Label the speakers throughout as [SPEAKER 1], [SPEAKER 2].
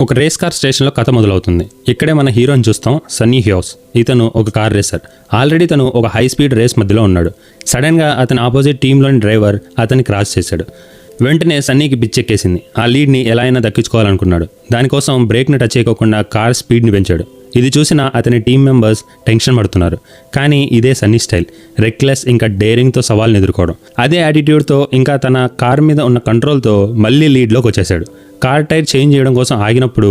[SPEAKER 1] ఒక race car స్టేషన్లో కథ మొదలవుతుంది. ఇక్కడే మన హీరోని చూస్తాం, సన్నీ హ్యూస్. ఇతను ఒక కార్ రేసర్. ఆల్రెడీ తను ఒక హై స్పీడ్ రేస్ మధ్యలో ఉన్నాడు. సడన్గా అతని ఆపోజిట్ టీంలోని డ్రైవర్ అతన్ని క్రాస్ చేశాడు. వెంటనే సన్నీకి పిచ్చెక్కేసింది. ఆ లీడ్ని ఎలా అయినా దక్కించుకోవాలనుకున్నాడు. దానికోసం బ్రేక్ని టచ్ చేయకోకుండా కార్ స్పీడ్ని పెంచాడు. ఇది చూసిన అతని టీం మెంబర్స్ టెన్షన్ పడుతున్నారు. కానీ ఇదే సన్నీ స్టైల్, రెక్లెస్ ఇంకా డేరింగ్తో సవాల్ని ఎదుర్కోవడం. అదే యాటిట్యూడ్తో ఇంకా తన కార్ మీద ఉన్న కంట్రోల్తో మళ్ళీ లీడ్లోకి వచ్చేసాడు. కార్ టైర్ చేంజ్ చేయడం కోసం ఆగినప్పుడు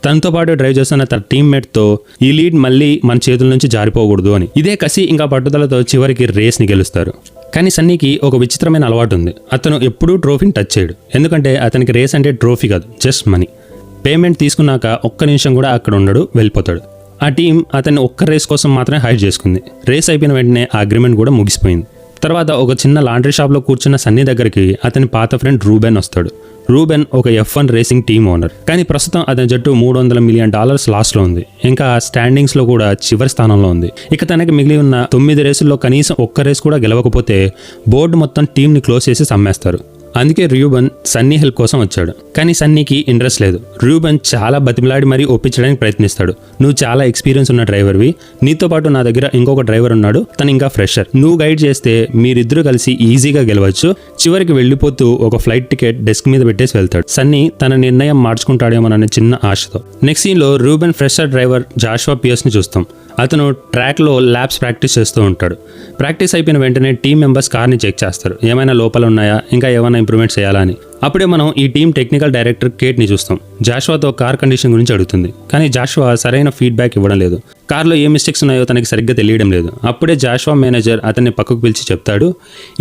[SPEAKER 1] తనతో పాటు డ్రైవ్ చేస్తున్న తన టీమ్మేట్తో ఈ లీడ్ మళ్ళీ మన చేతుల నుంచి జారిపోకూడదు అని. ఇదే కసి ఇంకా పట్టుదలతో చివరికి రేస్ని గెలుస్తారు. కానీ సన్నీకి ఒక విచిత్రమైన అలవాటు ఉంది. అతను ఎప్పుడూ ట్రోఫీని టచ్ చేయడు. ఎందుకంటే అతనికి రేస్ అంటే ట్రోఫీ కాదు, జస్ట్ మనీ. పేమెంట్ తీసుకున్నాక ఒక్క నిమిషం కూడా అక్కడ ఉండడు, వెళ్ళిపోతాడు. ఆ టీం అతన్ని ఒక్క రేస్ కోసం మాత్రమే హైర్ చేసుకుంది. రేస్ అయిపోయిన వెంటనే ఆ అగ్రిమెంట్ కూడా ముగిసిపోయింది. తర్వాత ఒక చిన్న లాండ్రీ షాప్లో కూర్చున్న సన్నీ దగ్గరికి అతని పాత ఫ్రెండ్ రూబెన్ వస్తాడు. రూబెన్ ఒక F1 రేసింగ్ టీమ్ ఓనర్. కానీ ప్రస్తుతం అతని జట్టు $300 మిలియన్ లాస్లో ఉంది. ఇంకా స్టాండింగ్స్లో కూడా చివరి స్థానంలో ఉంది. ఇక తనకి మిగిలి ఉన్న 9 రేసుల్లో కనీసం ఒక్క రేస్ కూడా గెలవకపోతే బోర్డు మొత్తం టీంని క్లోజ్ చేసి సమ్మేస్తారు. అందుకే రూబెన్ సన్నీ హెల్ప్ కోసం వచ్చాడు. కానీ సన్నీకి ఇంట్రెస్ట్ లేదు. రూబెన్ చాలా బతిమలాడి మరీ ఒప్పించడానికి ప్రయత్నిస్తాడు. నువ్వు చాలా ఎక్స్పీరియన్స్ ఉన్న డ్రైవర్వి, నీతో పాటు నా దగ్గర ఇంకొక డ్రైవర్ ఉన్నాడు, తను ఇంకా ఫ్రెషర్. నువ్వు గైడ్ చేస్తే మీరిద్దరూ కలిసి ఈజీగా గెలవచ్చు. చివరికి వెళ్ళిపోతూ ఒక ఫ్లైట్ టికెట్ డెస్క్ మీద పెట్టేసి వెళ్తాడు. సన్నీ తన నిర్ణయం మార్చుకుంటాడేమోననే చిన్న ఆశతో. నెక్స్ట్ సీన్లో రూబెన్ ఫ్రెషర్ డ్రైవర్ జాషువా పియర్స్ని చూస్తాం. అతను ట్రాక్లో ల్యాబ్స్ ప్రాక్టీస్ చేస్తూ ఉంటాడు. ప్రాక్టీస్ అయిపోయిన వెంటనే టీం మెంబర్స్ కార్ని చెక్ చేస్తారు, ఏమైనా లోపాలు ఉన్నాయా, ఇంకా ఏమైనా ఇంప్రూవ్మెంట్ చేయాలా అని. అప్పుడే మనం ఈ టీం టెక్నికల్ డైరెక్టర్ కేట్ని చూస్తాం. జాషువాతో కార్ కండిషన్ గురించి అడుగుతుంది. కానీ జాషువా సరైన ఫీడ్బ్యాక్ ఇవ్వడం లేదు. కార్లో ఏ మిస్టేక్స్ ఉన్నాయో తనకి సరిగ్గా తెలియడం లేదు. అప్పుడే జాషువా మేనేజర్ అతన్ని పక్కకు పిలిచి చెప్తాడు,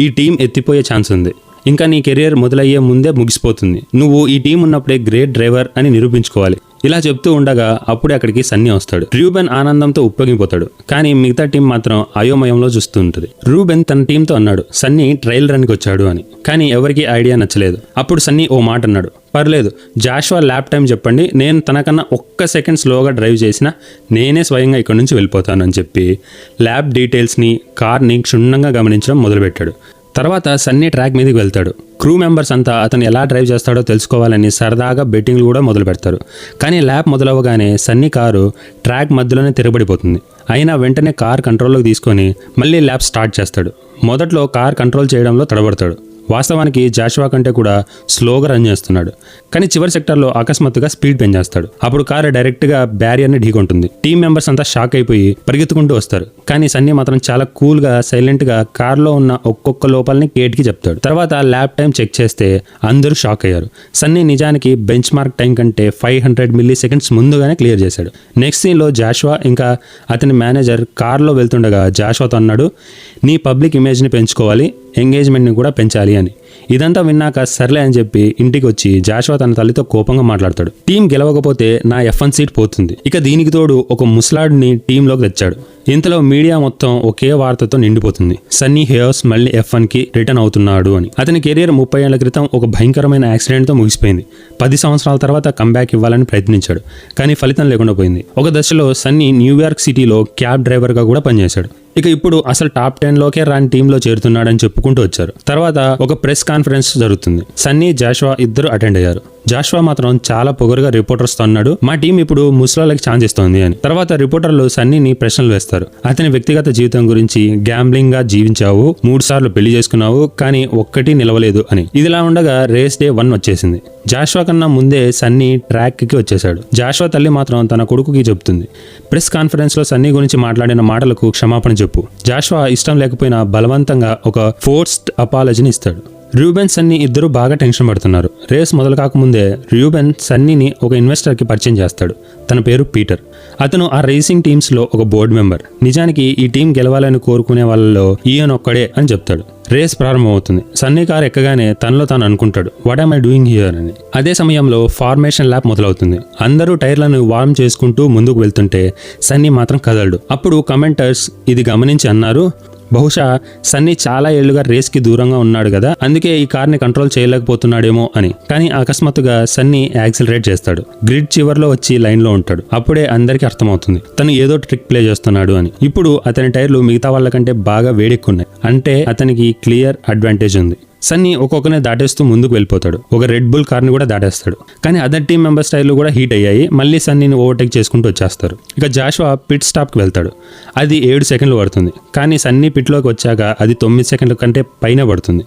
[SPEAKER 1] ఈ టీం ఎత్తిపోయే ఛాన్స్ ఉంది. ఇంకా నీ కెరియర్ మొదలయ్యే ముందే ముగిసిపోతుంది. నువ్వు ఈ టీం ఉన్నప్పుడే గ్రేట్ డ్రైవర్ అని నిరూపించుకోవాలి. ఇలా చెప్తూ ఉండగా అప్పుడే అక్కడికి సన్నీ వస్తాడు. రూబెన్ ఆనందంతో ఉప్పొంగిపోతాడు. కానీ మిగతా టీం మాత్రం అయోమయంలో చూస్తూ ఉంటుంది. రూబెన్ తన టీంతో అన్నాడు, సన్నీ ట్రయల్ రన్కి వచ్చాడు అని. కానీ ఎవరికీ ఐడియా నచ్చలేదు. అప్పుడు సన్నీ ఓ మాట అన్నాడు, పర్లేదు, జాషువా ల్యాప్ టైం చెప్పండి, నేను తనకన్నా ఒక్క సెకండ్ స్లోగా డ్రైవ్ చేసినా నేనే స్వయంగా ఇక్కడి నుంచి వెళ్ళిపోతాను అని చెప్పి ల్యాబ్ డీటెయిల్స్ని, కార్ని క్షుణ్ణంగా గమనించడం మొదలుపెట్టాడు. తర్వాత సన్నీ ట్రాక్ మీదకి వెళ్తాడు. క్రూ మెంబర్స్ అంతా అతను ఎలా డ్రైవ్ చేస్తాడో తెలుసుకోవాలని సరదాగా బెట్టింగ్లు కూడా మొదలు పెడతారు. కానీ ల్యాబ్ మొదలవగానే సన్నీ కారు ట్రాక్ మధ్యలోనే తిరగబడిపోతుంది. అయినా వెంటనే కార్ కంట్రోల్లోకి తీసుకొని మళ్ళీ ల్యాబ్ స్టార్ట్ చేస్తాడు. మొదట్లో కార్ కంట్రోల్ చేయడంలో తడబడతాడు. వాస్తవానికి జాషువా కంటే కూడా స్లోగా రన్ చేస్తున్నాడు. కానీ చివరి సెక్టర్లో అకస్మాత్తుగా స్పీడ్ పెంచేస్తాడు. అప్పుడు కారు డైరెక్ట్గా బ్యారియర్ని ఢీకొంటుంది. టీం మెంబర్స్ అంతా షాక్ అయిపోయి పరిగెత్తుకుంటూ వస్తారు. కానీ సన్నీ మాత్రం చాలా కూల్గా, సైలెంట్గా కార్లో ఉన్న ఒక్కొక్క లోపాలని కేట్కి చెప్తాడు. తర్వాత ల్యాబ్ టైం చెక్ చేస్తే అందరూ షాక్ అయ్యారు. సన్నీ నిజానికి బెంచ్ మార్క్ టైం కంటే 500 మిల్లీ సెకండ్స్ ముందుగానే క్లియర్ చేశాడు. నెక్స్ట్ సీన్లో జాషువా ఇంకా అతని మేనేజర్ కార్లో వెళ్తుండగా జాషువాతో అన్నాడు, నీ పబ్లిక్ ఇమేజ్ని పెంచుకోవాలి, ఎంగేజ్మెంట్ని కూడా పెంచాలి అని. ఇదంతా విన్నాక సర్లే అని చెప్పి ఇంటికి వచ్చి జాషువా తన తల్లితో కోపంగా మాట్లాడతాడు. టీం గెలవకపోతే నా F1 సీట్ పోతుంది. ఇక దీనికి తోడు ఒక ముసలాడిని టీంలోకి తెచ్చాడు. ఇంతలో మీడియా మొత్తం ఒకే వార్తతో నిండిపోతుంది, సన్నీ హ్యూస్ మళ్ళీ F1కి రిటర్న్ అవుతున్నాడు అని. అతని కెరీర్ 30 ఏళ్ల క్రితం ఒక భయంకరమైన యాక్సిడెంట్తో ముగిసిపోయింది. 10 సంవత్సరాల తర్వాత కంబ్యాక్ ఇవ్వాలని ప్రయత్నించాడు. కానీ ఫలితం లేకుండా పోయింది. ఒక దశలో సన్నీ న్యూయార్క్ సిటీలో క్యాబ్ డ్రైవర్గా కూడా పనిచేశాడు. ఇక ఇప్పుడు అసలు టాప్ 10లోకే రాని టీంలో చేరుతున్నాడని చెప్పుకుంటూ వచ్చారు. తర్వాత ఒక ప్రెస్ కాన్ఫరెన్స్ జరుగుతుంది. సన్నీ, జాషువా ఇద్దరు అటెండ్ అయ్యారు. జాషువా మాత్రం చాలా పొగరుగా రిపోర్టర్స్తో అన్నాడు, మా టీం ఇప్పుడు ముసలాళ్ళకి ఛాన్స్ ఇస్తోంది అని. తర్వాత రిపోర్టర్లు సన్నీని ప్రశ్నలు వేస్తారు. అతని వ్యక్తిగత జీవితం గురించి, గ్యాంబ్లింగ్ గా జీవించావు, 3 సార్లు పెళ్లి చేసుకున్నావు, కానీ ఒక్కటి నిలవలేదు అని. ఇదిలా ఉండగా రేస్ డే 1 వచ్చేసింది. జాషువా కన్నా ముందే సన్నీ ట్రాక్కి వచ్చేశాడు. జాషువా తల్లి మాత్రం తన కొడుకుకి చెప్తుంది, ప్రెస్ కాన్ఫరెన్స్లో సన్నీ గురించి మాట్లాడిన మాటలకు క్షమాపణ చెప్పు. జాషువా ఇష్టం లేకపోయినా బలవంతంగా ఒక ఫోర్స్డ్ అపాలజీని ఇస్తాడు. రూబెన్, సన్నీ ఇద్దరు బాగా టెన్షన్ పడుతున్నారు. రేస్ మొదలు కాకముందే రూబెన్ సన్నీని ఒక ఇన్వెస్టర్కి పరిచయం చేస్తాడు. తన పేరు పీటర్. అతను ఆ రేసింగ్ టీమ్స్లో ఒక బోర్డు మెంబర్. నిజానికి ఈ టీం గెలవాలని కోరుకునే వాళ్ళలో ఈయన ఒక్కడే అని చెప్తాడు. రేస్ ప్రారంభమవుతుంది. సన్నీ కార్ ఎక్కగానే తనలో తాను అనుకుంటాడు, what am I doing here అని. అదే సమయంలో ఫార్మేషన్ ల్యాప్ మొదలవుతుంది. అందరూ టైర్లను వార్మ్ చేసుకుంటూ ముందుకు వెళ్తుంటే సన్నీ మాత్రం కదలడు. అప్పుడు కమెంటర్స్ ఇది గమనించి అన్నారు, బహుశా సన్నీ చాలా ఏళ్లుగా రేస్కి దూరంగా ఉన్నాడు కదా, అందుకే ఈ కార్ని కంట్రోల్ చేయలేకపోతున్నాడేమో అని. కానీ అకస్మాత్తుగా సన్నీ యాక్సిలరేట్ చేస్తాడు. గ్రిడ్ చివర్లో వచ్చి లైన్లో ఉంటాడు. అప్పుడే అందరికీ అర్థమవుతుంది తను ఏదో ట్రిక్ ప్లే చేస్తున్నాడు అని. ఇప్పుడు అతని టైర్లు మిగతా వాళ్ళ కంటే బాగా వేడెక్కున్నాయి. అంటే అతనికి క్లియర్ అడ్వాంటేజ్ ఉంది. సన్నీ ఒక్కొక్కనే దాటేస్తూ ముందుకు వెళ్ళిపోతాడు. ఒక రెడ్ బుల్ కార్ని కూడా దాటేస్తాడు. కానీ అదర్ టీం మెంబర్స్ టైర్లు కూడా హీట్ అయ్యాయి. మళ్ళీ సన్నీని ఓవర్టేక్ చేసుకుంటూ వచ్చేస్తారు. ఇక జాషువా పిట్ స్టాప్కి వెళ్తాడు. అది 7 సెకండ్లు పడుతుంది. కానీ సన్నీ పిట్లోకి వచ్చాక అది 9 సెకండ్ల కంటే పైన పడుతుంది.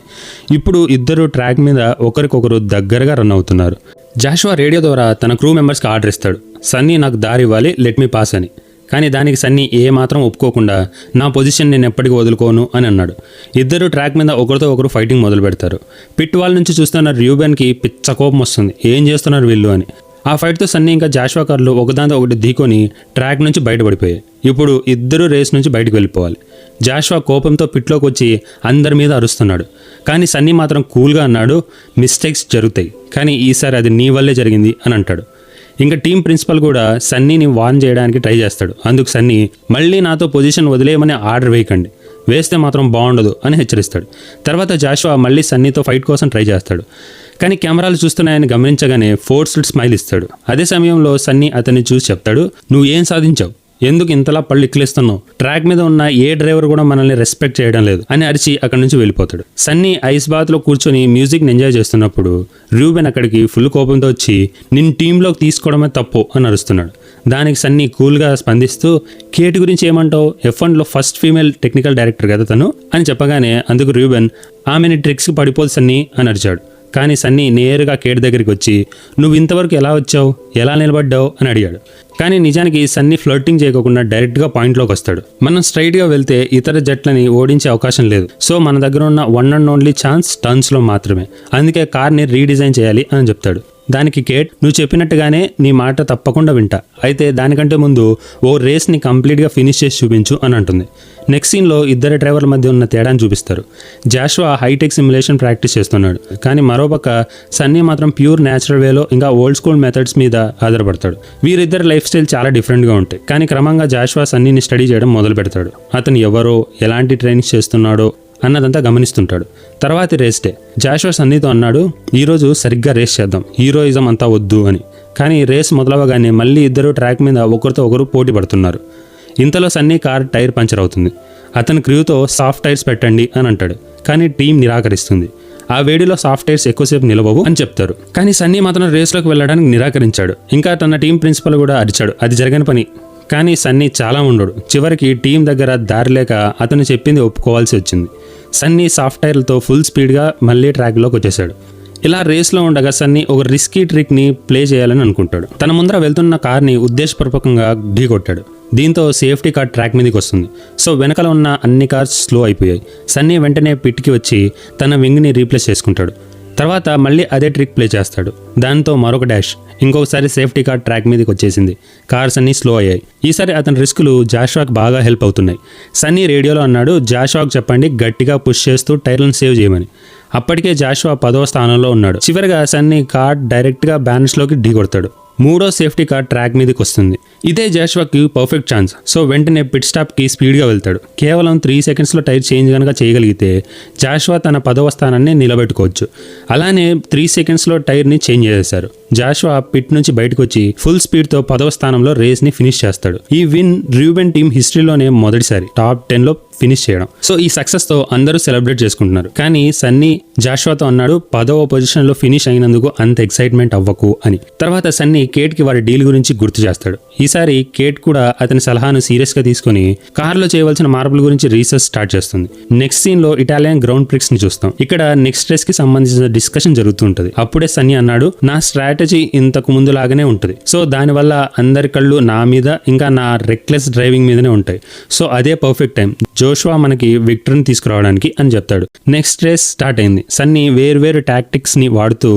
[SPEAKER 1] ఇప్పుడు ఇద్దరు ట్రాక్ మీద ఒకరికొకరు దగ్గరగా రన్ అవుతున్నారు. జాషువా రేడియో ద్వారా తన క్రూ మెంబర్స్కి ఆర్డర్ ఇస్తాడు. సన్నీ నాకు దారి ఇవ్వాలి, లెట్ మీ పాస్ అని. కానీ దానికి సన్నీ ఏ మాత్రం ఒప్పుకోకుండా నా పొజిషన్ నేను ఎప్పటికీ వదులుకోను అని అన్నాడు. ఇద్దరు ట్రాక్ మీద ఒకరితో ఒకరు ఫైటింగ్ మొదలు పెడతారు. పిట్ వాళ్ళ నుంచి చూస్తున్న రూబెన్కి పిచ్చ కోపం వస్తుంది, ఏం చేస్తున్నారు వీళ్ళు అని. ఆ ఫైట్తో సన్నీ ఇంకా జాషువా కార్లు ఒకదాంతో ఒకటి ఢీకొని ట్రాక్ నుంచి బయటపడిపోయాయి. ఇప్పుడు ఇద్దరు రేస్ నుంచి బయటకు వెళ్ళిపోవాలి. జాషువా కోపంతో పిట్లోకి వచ్చి అందరి మీద అరుస్తున్నాడు. కానీ సన్నీ మాత్రం కూల్గా అన్నాడు, మిస్టేక్స్ జరుగుతాయి, కానీ ఈసారి అది నీ వల్లే జరిగింది అని అంటాడు. ఇంకా టీం ప్రిన్సిపల్ కూడా సన్నీని వార్న్ చేయడానికి ట్రై చేస్తాడు. అందుకు సన్నీ మళ్ళీ నాతో పొజిషన్ వదిలేయమని ఆర్డర్ వేయకండి, వేస్తే మాత్రం బాగుండదు అని హెచ్చరిస్తాడు. తర్వాత జాషువా మళ్ళీ సన్నీతో ఫైట్ కోసం ట్రై చేస్తాడు. కానీ కెమెరాలు చూస్తున్నాయని గమనించగానే ఫోర్స్డ్ స్మైల్ ఇస్తాడు. అదే సమయంలో సన్నీ అతన్ని చూసి చెప్తాడు, నువ్వు ఏం సాధించావు, ఎందుకు ఇంతలా పళ్ళు ఇక్కిలిస్తున్నావు, ట్రాక్ మీద ఉన్న ఏ డ్రైవర్ కూడా మనల్ని రెస్పెక్ట్ చేయడం లేదు అని అరిచి అక్కడి నుంచి వెళ్ళిపోతాడు. సన్నీ ఐస్ బాత్లో కూర్చొని మ్యూజిక్ని ఎంజాయ్ చేస్తున్నప్పుడు రూబెన్ అక్కడికి ఫుల్ కోపంతో వచ్చి నిన్ను టీంలోకి తీసుకోవడమే తప్పు అని అరుస్తున్నాడు. దానికి సన్నీ కూల్గా స్పందిస్తూ కేట్ గురించి ఏమంటావు, F1లో ఫస్ట్ ఫీమేల్ టెక్నికల్ డైరెక్టర్ కదా తను అని చెప్పగానే అందుకు రూబెన్ ఆమెని ట్రిక్స్కి పడిపోదు సన్నీ అని అరిచాడు. కానీ సన్నీ నేరుగా కేట్ దగ్గరికి వచ్చి నువ్వు ఇంతవరకు ఎలా వచ్చావు, ఎలా నిలబడ్డావు అని అడిగాడు. కానీ నిజానికి సన్నీ ఫ్లర్టింగ్ చేయకుండా డైరెక్ట్గా పాయింట్లోకి వస్తాడు. మనం స్ట్రైట్గా వెళ్తే ఇతర జట్లని ఓడించే అవకాశం లేదు. సో మన దగ్గర ఉన్న వన్ అండ్ ఓన్లీ ఛాన్స్ టర్న్స్లో మాత్రమే, అందుకే కార్ని రీడిజైన్ చేయాలి అని చెప్తాడు. దానికి కేట్ నువ్వు చెప్పినట్టుగానే నీ మాట తప్పకుండా వింటా, అయితే దానికంటే ముందు ఓ రేస్ని కంప్లీట్గా ఫినిష్ చేసి చూపించు అని అంటుంది. నెక్స్ట్ సీన్లో ఇద్దరు డ్రైవర్ల మధ్య ఉన్న తేడాను చూపిస్తారు. జాషువా హైటెక్ సిమ్యులేషన్ ప్రాక్టీస్ చేస్తున్నాడు. కానీ మరోపక్క సన్నీ మాత్రం ప్యూర్ న్యాచురల్ వేలో ఇంకా ఓల్డ్ స్కూల్ మెథడ్స్ మీద ఆధారపడతాడు. వీరిద్దరు లైఫ్ స్టైల్ చాలా డిఫరెంట్గా ఉంటాయి. కానీ క్రమంగా జాషువా సన్నీని స్టడీ చేయడం మొదలు పెడతాడు. అతను ఎవరో, ఎలాంటి ట్రైనింగ్ చేస్తున్నాడో అన్నదంతా గమనిస్తుంటాడు. తర్వాతి రేస్ డే. జాషువా సన్నీతో అన్నాడు, ఈరోజు సరిగ్గా రేస్ చేద్దాం, హీరోయిజం అంతా వద్దు అని. కానీ రేస్ మొదలవగానే మళ్ళీ ఇద్దరు ట్రాక్ మీద ఒకరితో ఒకరు పోటీ పడుతున్నారు. ఇంతలో సన్నీ కార్ టైర్ పంచర్ అవుతుంది. అతని క్రూతో సాఫ్ట్ టైర్స్ పెట్టండి అని అంటాడు. కానీ టీం నిరాకరిస్తుంది. ఆ వేడిలో సాఫ్ట్ టైర్స్ ఎక్కువసేపు నిలవవు అని చెప్తారు. కానీ సన్నీ మాత్రం రేస్లోకి వెళ్ళడానికి నిరాకరించాడు. ఇంకా తన టీం ప్రిన్సిపల్ కూడా అరిచాడు, అది జరగని పని. కానీ సన్నీ చాలా ఉండడు. చివరికి టీం దగ్గర దారి లేక అతను చెప్పింది ఒప్పుకోవాల్సి వచ్చింది. సన్నీ సాఫ్ట్ టైర్లతో ఫుల్ స్పీడ్గా మళ్ళీ ట్రాక్లోకి వచ్చేసాడు. ఇలా రేస్లో ఉండగా సన్నీ ఒక రిస్కీ ట్రిక్ని ప్లే చేయాలని అనుకుంటాడు. తన ముందర వెళ్తున్న కార్ని ఉద్దేశపూర్వకంగా ఢీకొట్టాడు. దీంతో సేఫ్టీ కార్ ట్రాక్ మీదకి వస్తుంది. సో వెనకాల ఉన్న అన్ని కార్స్ స్లో అయిపోయాయి. సన్నీ వెంటనే పిట్కి వచ్చి తన వింగ్ని రీప్లేస్ చేసుకుంటాడు. తర్వాత మళ్ళీ అదే ట్రిక్ ప్లే చేస్తాడు. దాంతో మరొక డాష్. ఇంకొకసారి సేఫ్టీ కార్ ట్రాక్ మీదకి వచ్చేసింది. కార్స్ అన్నీ స్లో అయ్యాయి. ఈసారి అతని రిస్కులు జాషువాకి బాగా హెల్ప్ అవుతున్నాయి. సన్నీ రేడియోలో అన్నాడు, జాషువాకి చెప్పండి గట్టిగా పుష్ చేస్తూ టైర్లను సేవ్ చేయమని. అప్పటికే జాషువా 10వ స్థానంలో ఉన్నాడు. చివరిగా సన్నీ కార్ డైరెక్ట్గా బ్యానర్స్లోకి ఢీకొడతాడు. 3వ సేఫ్టీ కార్ ట్రాక్ మీదకి వస్తుంది. ఇదే జాషువాకి పర్ఫెక్ట్ ఛాన్స్. సో వెంటనే పిట్ స్టాప్కి స్పీడ్గా వెళ్తాడు. కేవలం 3 సెకండ్స్లో టైర్ చేంజ్ కనుక చేయగలిగితే జాషువా తన 10వ స్థానాన్ని నిలబెట్టుకోవచ్చు. అలానే 3 సెకండ్స్లో టైర్ని చేంజ్ చేసేశారు. జాషువా పిట్ నుంచి బయటకు వచ్చి ఫుల్ స్పీడ్తో 10వ స్థానంలో రేస్ని ఫినిష్ చేస్తాడు. ఈ విన్ రూబెన్ టీం హిస్టరీలోనే మొదటిసారి టాప్ 10లో ఫినిష్ చేయడం. సో ఈ సక్సెస్తో అందరూ సెలబ్రేట్ చేసుకుంటున్నారు. కానీ సన్నీ జాషువాతో అన్నాడు, 10వ పొజిషన్లో ఫినిష్ అయినందుకు అంత ఎక్సైట్మెంట్ అవ్వకు అని. తర్వాత సన్నీ కేట్కి వారి డీల్ గురించి గుర్తు చేస్తాడు. ఈసారి కేట్ కూడా అతని సలహాను సీరియస్గా తీసుకుని కార్లో చేయవలసిన మార్పుల గురించి రీసెర్చ్ స్టార్ట్ చేస్తుంది. నెక్స్ట్ సీన్లో ఇటాలియన్ గ్రౌండ్ ప్రిక్స్ ని చూస్తాం. ఇక్కడ నెక్స్ట్ రేస్ కి సంబంధించిన డిస్కషన్ జరుగుతుంటది. అప్పుడే సన్నీ అన్నాడు, నా స్ట్రాటజీ ఇంతకు ముందు లాగానే ఉంటుంది. సో దానివల్ల అందరి కళ్ళు నా మీద ఇంకా నా రెక్లెస్ డ్రైవింగ్ మీదనే ఉంటాయి. సో అదే పర్ఫెక్ట్ టైం జోషువా మనకి విక్టరీని తీసుకురావడానికి అని చెప్తాడు. నెక్స్ట్ రేస్ స్టార్ట్ అయింది. సన్నీ వేర్వేరు టాక్టిక్స్ ని వాడుతూ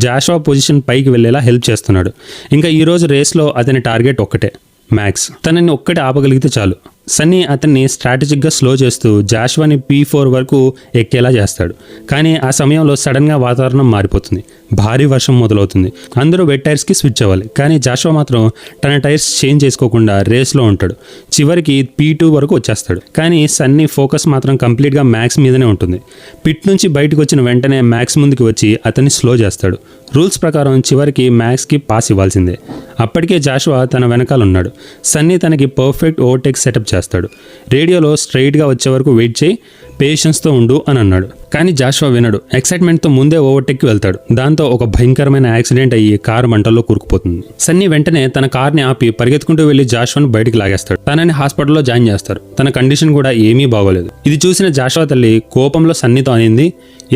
[SPEAKER 1] జాషువా పొజిషన్ పైకి వెళ్లేలా హెల్ప్ చేస్తున్నాడు. ఇంకా ఈ రోజు రేస్లో అతని టార్గెట్ ఒక్కటే, మ్యాక్స్. తనని ఒక్కటి ఆపగలిగితే చాలు. సన్నీ అతన్ని స్ట్రాటజిక్గా స్లో చేస్తూ జాషువాని P4 వరకు ఎక్కేలా చేస్తాడు. కానీ ఆ సమయంలో సడన్గా వాతావరణం మారిపోతుంది. భారీ వర్షం మొదలవుతుంది. అందరూ వెట్ టైర్స్కి స్విచ్ అవ్వాలి. కానీ జాషువా మాత్రం తన టైర్స్ చేంజ్ చేసుకోకుండా రేస్లో ఉంటాడు. చివరికి P2 వరకు వచ్చేస్తాడు. కానీ సన్నీ ఫోకస్ మాత్రం కంప్లీట్గా మ్యాక్స్ మీదనే ఉంటుంది. పిట్ నుంచి బయటకు వచ్చిన వెంటనే మ్యాక్స్ ముందుకు వచ్చి అతన్ని స్లో చేస్తాడు. రూల్స్ ప్రకారం చివరికి మ్యాక్స్కి పాస్ ఇవ్వాల్సిందే. అప్పటికే జాషువా తన వెనకాల ఉన్నాడు. సన్నీ తనకి పర్ఫెక్ట్ ఓవర్టేక్ సెటప్ చేస్తాడు. రేడియోలో స్ట్రైట్గా వచ్చే వరకు వెయిట్ చేయి, పేషెన్స్తో ఉండు అని అన్నాడు. కానీ జాషువా వినడు. ఎక్సైట్మెంట్తో ముందే ఓవర్టేక్కి వెళ్తాడు. దాంతో ఒక భయంకరమైన యాక్సిడెంట్ అయ్యి కారు మంటల్లో కూరుకుపోతుంది. సన్నీ వెంటనే తన కార్ని ఆపి పరిగెత్తుకుంటూ వెళ్లి జాషువాను బయటికి లాగేస్తాడు. తనని హాస్పిటల్లో జాయిన్ చేస్తారు. తన కండిషన్ కూడా ఏమీ బాగోలేదు. ఇది చూసిన జాషువా తల్లి కోపంలో సన్నీతో అనింది,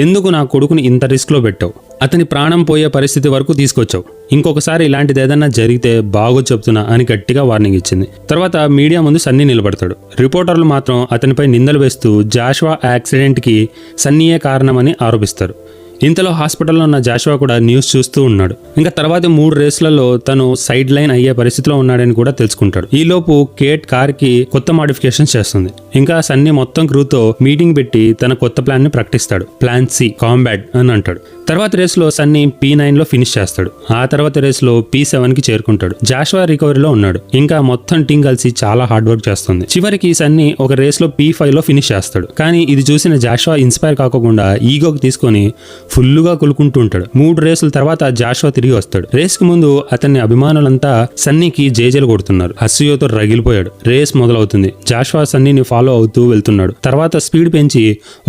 [SPEAKER 1] ఎందుకు నా కొడుకుని ఇంత రిస్క్లో పెట్టావు? అతని ప్రాణం పోయే పరిస్థితి వరకు తీసుకొచ్చావు. ఇంకొకసారి ఇలాంటిది ఏదన్నా జరిగితే బాగో చెప్తున్నా అని గట్టిగా వార్నింగ్ ఇచ్చింది. తర్వాత మీడియా ముందు సన్నీ నిలబడతాడు. రిపోర్టర్లు మాత్రం అతనిపై నిందలు వేస్తూ జాషువా యాక్సిడెంట్కి సన్నీయే కారణమని ఆరోపిస్తారు. ఇంతలో హాస్పిటల్లో ఉన్న జాషువా కూడా న్యూస్ చూస్తూ ఉన్నాడు. ఇంకా తర్వాత 3 రేస్లలో తను సైడ్ లైన్ అయ్యే పరిస్థితిలో ఉన్నాడని కూడా తెలుసుకుంటాడు. ఈలోపు కేట్ కార్కి కొత్త మాడిఫికేషన్స్ చేస్తుంది. ఇంకా సన్నీ మొత్తం క్రూతో మీటింగ్ పెట్టి తన కొత్త ప్లాన్ ని ప్రకటిస్తాడు. ప్లాన్ సి కాంబాట్ అని అంటాడు. తర్వాత రేస్లో సన్నీ P9లో ఫినిష్ చేస్తాడు. ఆ తర్వాత రేస్లో P7కి చేరుకుంటాడు. జాషువా రికవరీలో ఉన్నాడు. ఇంకా మొత్తం టీం కలిసి చాలా హార్డ్ వర్క్ చేస్తుంది. చివరికి సన్నీ ఒక రేస్లో P5లో ఫినిష్ చేస్తాడు. కానీ ఇది చూసిన జాషువా ఇన్స్పైర్ కాకుండా ఈగోకి తీసుకొని ఫుల్లుగా కొలుకుంటూ ఉంటాడు. 3 రేసుల తర్వాత జాషువా తిరిగి వస్తాడు. రేస్కి ముందు అతన్ని అభిమానులంతా సన్నీకి జేజేలు కొడుతున్నారు. అసూయతో రగిలిపోయాడు. రేస్ మొదలవుతుంది. జాషువా సన్నీని ఫాలో అవుతూ వెళ్తున్నాడు. తర్వాత స్పీడ్ పెంచి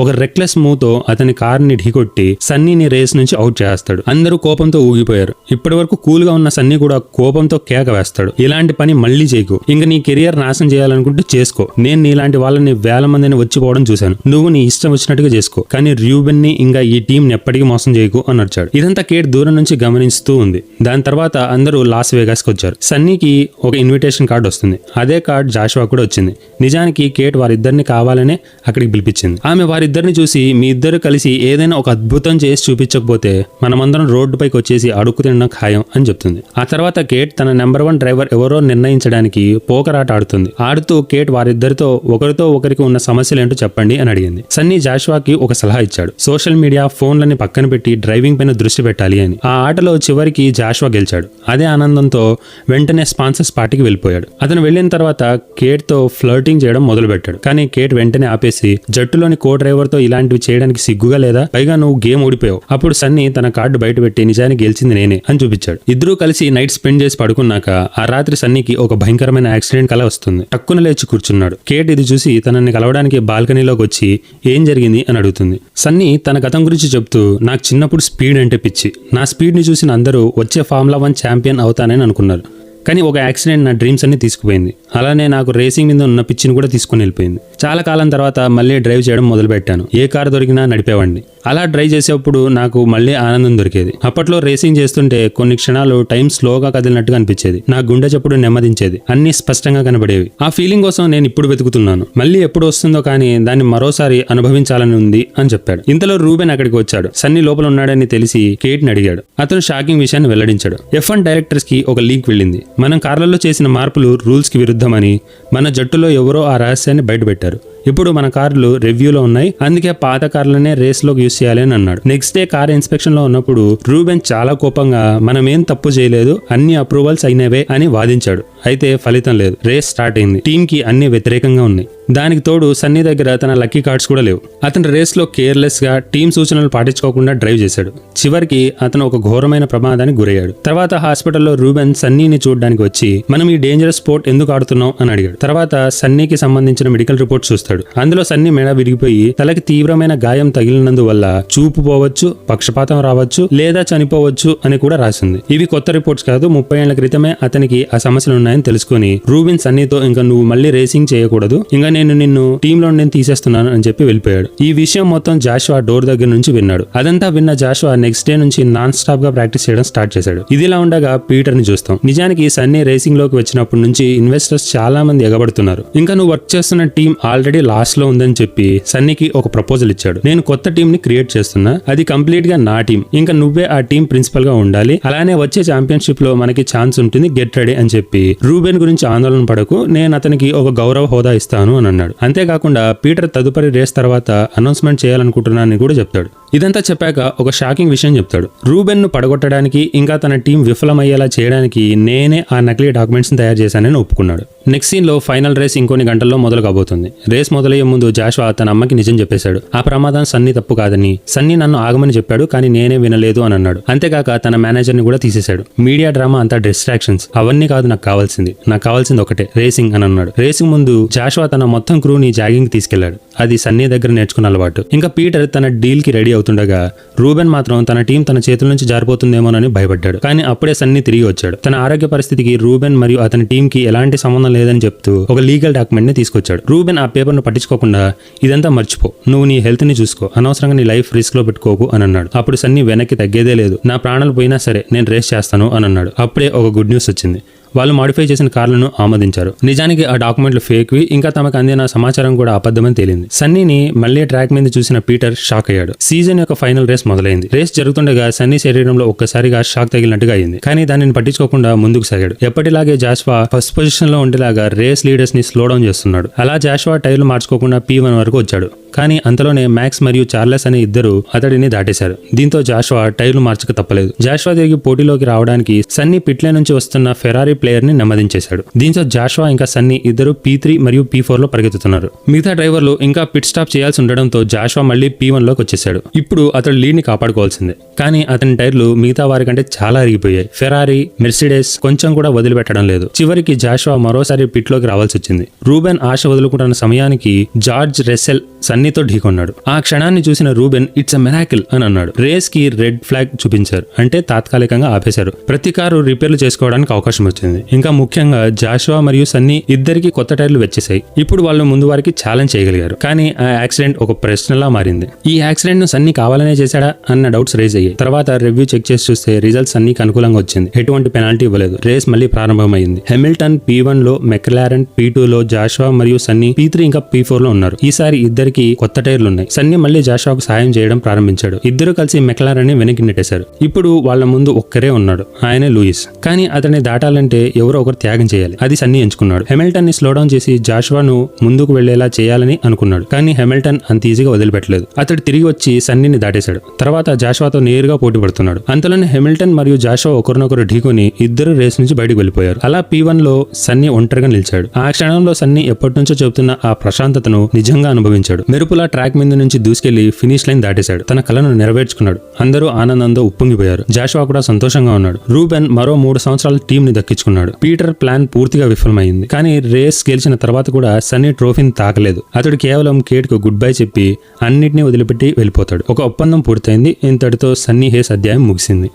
[SPEAKER 1] ఒక రెక్లెస్ మూవ్తో అతని కార్ని ఢీకొట్టి సన్నీని రేస్ నుంచి అవుట్ చేస్తాడు. అందరూ కోపంతో ఊగిపోయారు. ఇప్పటి వరకు కూల్ గా ఉన్న సన్నీ కూడా కోపంతో కేక వేస్తాడు. ఇలాంటి పని మళ్ళీ చేయకు. ఇంక నీ కెరియర్ నాశనం చేయాలనుకుంటే చేసుకో. నేను నీలాంటి వాళ్ళని వేల మందిని వచ్చిపోవడం చూశాను. నువ్వు నీ ఇష్టం వచ్చినట్టుగా చేసుకో. కానీ ర్యూబెన్ ని ఇంకా ఈ టీం ఎప్పటికీ మోసం చేయకు అని అరిచాడు. ఇదంతా కేట్ దూరం నుంచి గమనిస్తూ ఉంది. దాని తర్వాత అందరూ లాస్ వేగాస్ కి వచ్చారు. సన్నీకి ఒక ఇన్విటేషన్ కార్డు వస్తుంది. అదే కార్డ్ జాషువా కూడా వచ్చింది. నిజానికి కేట్ వారిద్దరిని కావాలనే అక్కడికి పిలిపించింది. ఆమె వారిద్దరిని చూసి మీ ఇద్దరు కలిసి ఏదైనా ఒక అద్భుతం చేసి చూపించకపోతే మనమందరం రోడ్డు పైకి వచ్చేసి అడుక్కు తినడం ఖాయం అని చెప్తుంది. ఆ తర్వాత కేట్ తన నెంబర్ 1 డ్రైవర్ ఎవరో నిర్ణయించడానికి పోకర్ ఆట ఆడుతుంది. ఆడుతూ కేట్ వారిద్దరితో ఒకరితో ఒకరికి ఉన్న సమస్యలు ఏంటో చెప్పండి అని అడిగింది. సన్నీ జాషువాకి ఒక సలహా ఇచ్చాడు. సోషల్ మీడియా, ఫోన్లని పక్కన పెట్టి డ్రైవింగ్ పైన దృష్టి పెట్టాలి అని. ఆ ఆటలో చివరికి జాషువా గెలిచాడు. అదే ఆనందంతో వెంటనే స్పాన్సర్స్ పార్టీకి వెళ్ళిపోయాడు. అతను వెళ్ళిన తర్వాత కేట్ తో ఫ్లర్టింగ్ చేయడం మొదలు పెట్టాడు. కానీ కేట్ వెంటనే ఆపేసి, జట్టులోని కో డ్రైవర్ తో ఇలాంటివి చేయడానికి సిగ్గుగా లేదా? పైగా నువ్వు గేమ్ ఓడిపోయావు. అప్పుడు సన్నీ తన కార్డు బయట పెట్టి నిజానికి గెలిచింది నేనే అని చూపించాడు. ఇద్దరూ కలిసి నైట్ స్పెండ్ చేసి పడుకున్నాక ఆ రాత్రి సన్నీకి ఒక భయంకరమైన యాక్సిడెంట్ కల వస్తుంది. టక్కున లేచి కూర్చున్నాడు. కేట్ ఇది చూసి తనని కలవడానికి బాల్కనీలోకి వచ్చి ఏం జరిగింది అని అడుగుతుంది. సన్నీ తన గతం గురించి చెప్తూ, నాకు చిన్నప్పుడు స్పీడ్ అంటే పిచ్చి. నా స్పీడ్ ని చూసిన అందరూ వచ్చే ఫార్ములా 1 ఛాంపియన్ అవుతానని అనుకున్నారు. కానీ ఒక యాక్సిడెంట్ నా డ్రీమ్స్ అన్ని తీసుకుపోయింది. అలానే నాకు రేసింగ్ మీద ఉన్న పిచ్చిని కూడా తీసుకుని వెళ్ళిపోయింది. చాలా కాలం తర్వాత మళ్ళీ డ్రైవ్ చేయడం మొదలు పెట్టాను. ఏ కారు దొరికినా నడిపేవాడిని. అలా డ్రైవ్ చేసేప్పుడు నాకు మళ్ళీ ఆనందం దొరికేది. అప్పట్లో రేసింగ్ చేస్తుంటే కొన్ని క్షణాలు టైం స్లోగా కదిలినట్టుగా అనిపించేది. నా గుండె చప్పుడు నెమ్మదించేది. అన్ని స్పష్టంగా కనబడేవి. ఆ ఫీలింగ్ కోసం నేను ఇప్పుడు వెతుకుతున్నాను. మళ్ళీ ఎప్పుడు వస్తుందో కానీ దాన్ని మరోసారి అనుభవించాలని ఉంది అని చెప్పాడు. ఇంతలో రూబెన్ అక్కడికి వచ్చాడు. సన్నీ లోపల ఉన్నాడని తెలిసి కేట్ ని అడిగాడు. అతను షాకింగ్ విషయాన్ని వెల్లడించాడు. F1 డైరెక్టర్స్ కి ఒక లీక్ వెళ్ళింది. మనం కార్లలో చేసిన మార్పులు రూల్స్ కి విరుద్ధమని మన జట్టులో ఎవరో ఆ రహస్యాన్ని బయటపెట్టారు. ఇప్పుడు మన కార్లు రివ్యూలో ఉన్నాయి. అందుకే పాత కార్లనే రేస్ లోకి యూస్ చేయాలి అని అన్నాడు. నెక్స్ట్ డే కార్ ఇన్స్పెక్షన్ లో ఉన్నప్పుడు రూబెన్ చాలా కోపంగా మనమేం తప్పు చేయలేదు, అన్ని అప్రూవల్స్ అయినవే అని వాదించాడు. అయితే ఫలితం లేదు. రేస్ స్టార్ట్ అయింది. టీమ్ కి అన్ని వ్యతిరేకంగా ఉన్నాయి. దానికి తోడు సన్నీ దగ్గర తన లక్కీ కార్డ్స్ కూడా లేవు. అతను రేస్ లో కేర్లెస్ గా టీమ్ సూచనలు పాటించుకోకుండా డ్రైవ్ చేశాడు. చివరికి అతను ఒక ఘోరమైన ప్రమాదానికి గురయ్యాడు. తర్వాత హాస్పిటల్లో రూబెన్ సన్నీని చూడడానికి వచ్చి మనం ఈ డేంజరస్ స్పోర్ట్ ఎందుకు ఆడుతున్నాం అని అడిగాడు. తర్వాత సన్నీకి సంబంధించిన మెడికల్ రిపోర్ట్ చూస్తాడు. అందులో సన్నీ మెడ విరిగిపోయి తలకి తీవ్రమైన గాయం తగిలినందువల్ల చూపు పోవచ్చు, పక్షపాతం రావచ్చు లేదా చనిపోవచ్చు అని కూడా రాసింది. ఇవి కొత్త రిపోర్ట్స్ కాదు. 30 ఏళ్ల క్రితమే అతనికి ఆ సమస్యలు ఉన్నాయని తెలుసుకుని రూబెన్ సన్నీతో ఇంకా నువ్వు మళ్ళీ రేసింగ్ చేయకూడదు, ఇంకా నేను నిన్ను టీంలో నేను తీసేస్తున్నాను అని చెప్పి వెళ్ళిపోయాడు. ఈ విషయం మొత్తం జాషువా డోర్ దగ్గర నుంచి విన్నాడు. అదంతా విన్న జాషువా నెక్స్ట్ డే నుంచి నాన్ స్టాప్ గా ప్రాక్టీస్ చేయడం స్టార్ట్ చేశాడు. ఇదిలా ఉండగా పీటర్ ని చూస్తాం. నిజానికి సన్నీ రేసింగ్ లోకి వచ్చినప్పటి నుంచి ఇన్వెస్టర్స్ చాలా మంది ఎగబడుతున్నారు. ఇంకా నువ్వు వర్క్ చేస్తున్న టీం ఆల్రెడీ లాస్ట్ లో ఉందని చెప్పి సన్నీకి ఒక ప్రపోజల్ ఇచ్చాడు. నేను కొత్త టీం ని క్రియేట్ చేస్తున్నా, అది కంప్లీట్ గా నా టీం, ఇంకా నువ్వే ఆ టీం ప్రిన్సిపల్ గా ఉండాలి, అలానే వచ్చే ఛాంపియన్షిప్ లో మనకి ఛాన్స్ ఉంటుంది, గెట్ రెడీ అని చెప్పి రూబెన్ గురించి ఆందోళన పడకు, నేను అతనికి ఒక గౌరవ హోదా ఇస్తాను అని అన్నాడు. అంతేకాకుండా పీటర్ తదుపరి రేస్ తర్వాత అనౌన్స్మెంట్ చేయాలనుకుంటున్నానని కూడా చెప్తాడు. ఇదంతా చెప్పాక ఒక షాకింగ్ విషయం చెప్తాడు. రూబెన్ ను పడగొట్టడానికి ఇంకా తన టీం విఫలమయ్యేలా చేయడానికి నేనే ఆ నకిలీ డాక్యుమెంట్స్ తయారు చేశానని ఒప్పుకున్నాడు. నెక్స్ట్ సీన్ లో ఫైనల్ రేస్ ఇంకొన్ని గంటల్లో మొదలు కాబోతుంది. రేస్ మొదలయ్యే ముందు జాషువా తన అమ్మకి నిజం చెప్పేశాడు. ఆ ప్రమాదం సన్నీ తప్పు కాదని, సన్నీ నన్ను ఆగమని చెప్పాడు కానీ నేనే వినలేదు అని అన్నాడు. అంతేకాక తన మేనేజర్ ని కూడా తీసేశాడు. మీడియా డ్రామా అంతా డిస్ట్రాక్షన్స్, అవన్నీ కాదు నాకు కావాల్సింది ఒకటే, రేసింగ్ అని అన్నాడు. రేసింగ్ ముందు జాషువా తన మొత్తం క్రూని జాగింగ్ తీసుకెళ్లాడు. అది సన్నీ దగ్గర నేర్చుకున్న అలవాటు. ఇంకా పీటర్ తన డీల్ కి రెడీ అవుతుండగా రూబెన్ మాత్రం తన టీం తన చేతుల నుంచి జారిపోతుందేమోనని భయపడ్డాడు. కానీ అప్పుడే సన్నీ తిరిగి వచ్చాడు. తన ఆరోగ్య పరిస్థితికి రూబెన్ మరియు అతని టీం కి ఎలాంటి సంబంధం లేదని చెప్తూ ఒక లీగల్ డాక్యుమెంట్ ని తీసుకొచ్చాడు. రూబెన్ ఆ పేపర్ ను పట్టించుకోకుండా ఇదంతా మర్చిపో, నువ్వు నీ హెల్త్ ని చూసుకో, అనవసరంగా నీ లైఫ్ రిస్క్ లో పెట్టుకోకు అని అన్నాడు. అప్పుడు సన్నీ వెనక్కి తగ్గేదే లేదు, నా ప్రాణాలు పోయినా సరే నేను రేస్ చేస్తాను అని అన్నాడు. అప్పుడే ఒక గుడ్ న్యూస్ వచ్చింది. వాళ్ళు మాడిఫై చేసిన కార్లను ఆమోదించారు. నిజానికి ఆ డాక్యుమెంట్లు ఫేక్వి, ఇంకా తమకు అందిన సమాచారం కూడా అబద్ధమని తేలింది. సన్నీని మళ్లీ ట్రాక్ మీద చూసిన పీటర్ షాక్ అయ్యాడు. సీజన్ యొక్క ఫైనల్ రేస్ మొదలైంది. రేస్ జరుగుతుండగా సన్నీ శరీరంలో ఒక్కసారిగా షాక్ తగిలినట్టుగా అయింది. కానీ దానిని పట్టించుకోకుండా ముందుకు సాగాడు. ఎప్పటిలాగే జాషువా ఫస్ట్ పొజిషన్ లో ఉండేలాగా రేస్ లీడర్స్ ని స్లో డౌన్ చేస్తున్నాడు. అలా జాషువా టైర్లు మార్చుకోకుండా P1 వరకు వచ్చాడు. కానీ అంతలోనే మ్యాక్స్ మరియు చార్లెస్ అనే ఇద్దరు అతడిని దాటేశారు. దీంతో జాషువా టైర్లు మార్చక తప్పలేదు. జాషువా తిరిగి పోటీలోకి రావడానికి సన్నీ పిట్లే నుంచి వస్తున్న ఫెరారీ ప్లేయర్ ని నెమ్మదించేశాడు. దీంతో జాషువా ఇంకా సన్నీ ఇద్దరు P3 మరియు P4 లో పరిగెత్తుతున్నారు. మిగతా డ్రైవర్లు ఇంకా పిట్ స్టాప్ చేయాల్సి ఉండడంతో జాషువా మళ్లీ P1 లోకి వచ్చేశాడు. ఇప్పుడు అతడు లీడ్ ని కాపాడుకోవాల్సిందే. కానీ అతని టైర్లు మిగతా వారి కంటే చాలా అరిగిపోయాయి. ఫెరారీ, మెర్సిడెస్ కొంచెం కూడా వదిలిపెట్టడం లేదు. చివరికి జాషువా మరోసారి పిట్ లోకి రావాల్సి వచ్చింది. రూబెన్ ఆశ వదులుకుంటున్న సమయానికి జార్జ్ రెస్సెల్ సన్నీతో ఢీకొన్నాడు. ఆ క్షణాన్ని చూసిన రూబెన్ ఇట్స్ ఎ మిరాకిల్ అని అన్నాడు. రేస్ కి రెడ్ ఫ్లాగ్ చూపించారు, అంటే తాత్కాలికంగా ఆపేశారు. ప్రతి కారు రిపేర్లు చేసుకోవడానికి అవకాశం వచ్చింది. ఇంకా ముఖ్యంగా జాషువా మరియు సన్నీ ఇద్దరికి కొత్త టైర్లు వచ్చేసాయి. ఇప్పుడు వాళ్ళు ముందు వారికి ఛాలెంజ్ చేయగలిగారు. కానీ ఆ యాక్సిడెంట్ ఒక ప్రశ్నలా మారింది. ఈ యాక్సిడెంట్ ను సన్నీ కావాలనే చేశాడా అన్న డౌట్స్ రేజ్ అయ్యాయి. తర్వాత రివ్యూ చెక్ చేసి చూస్తే రిజల్ట్ సన్నీకి అనుకూలంగా వచ్చింది. ఎటువంటి పెనాల్టీ ఇవ్వలేదు. రేస్ మళ్ళీ ప్రారంభమైంది. హెమిల్టన్ P1 లో, మెక్లారెన్ P2 లో, జాషువా మరియు సన్నీ P3 ఇంకా P4 లో ఉన్నారు. ఈసారి ఇద్దరికి కొత్త టైర్లు ఉన్నాయి. సన్నీ మళ్ళీ జాషువాకు సాయం చేయడం ప్రారంభించాడు. ఇద్దరు కలిసి మెక్లారెన్ ని వెనక్కి నెట్టేశారు. ఇప్పుడు వాళ్ళ ముందు ఒక్కరే ఉన్నాడు, ఆయనే లూయిస్. కానీ అతన్ని దాటాలంటే ఎవరో ఒకరు త్యాగం చేయాలి. అది సన్నీ ఎంచుకున్నాడు. హెమిల్టన్ ని స్లో డౌన్ చేసి జాషువాను ముందుకు వెళ్లేలా చేయాలని అనుకున్నాడు. కానీ హెమిల్టన్ అంత ఈజీగా వదిలిపెట్టలేదు. అతడు తిరిగి వచ్చి సన్నీని దాటేశాడు. తర్వాత జాషువాతో నేరుగా పోటీ పడుతున్నాడు. అంతలోనే హెమిల్టన్ మరియు జాషువా ఒకరినొకరు ఢీకొని ఇద్దరు రేస్ నుంచి బయటకు వెళ్లిపోయారు. అలా P1 లో సన్నీ ఒంటరిగా నిలిచాడు. ఆ క్షణంలో సన్నీ ఎప్పటి నుంచో చెబుతున్న ఆ ప్రశాంతతను నిజంగా అనుభవించాడు. మెరుపులా ట్రాక్ మీద నుంచి దూసుకెళ్లి ఫినిష్ లైన్ దాటేశాడు. తన కలను నెరవేర్చుకున్నాడు. అందరూ ఆనందంతో ఉప్పొంగిపోయారు. జాషువా కూడా సంతోషంగా ఉన్నాడు. రూబెన్ మరో 3 సంవత్సరాల టీం ని దక్కించుకున్నాడు. పీటర్ ప్లాన్ పూర్తిగా విఫలమైంది. కానీ రేస్ గెలిచిన తర్వాత కూడా సన్నీ ట్రోఫీని తాకలేదు. అతడు కేవలం కేట్ కు గుడ్ బై చెప్పి అన్నిటినీ వదిలిపెట్టి వెళ్ళిపోతాడు. ఒక ఒప్పందం పూర్తయింది. ఇంతటితో సన్నీ హేస్ అధ్యాయం ముగిసింది.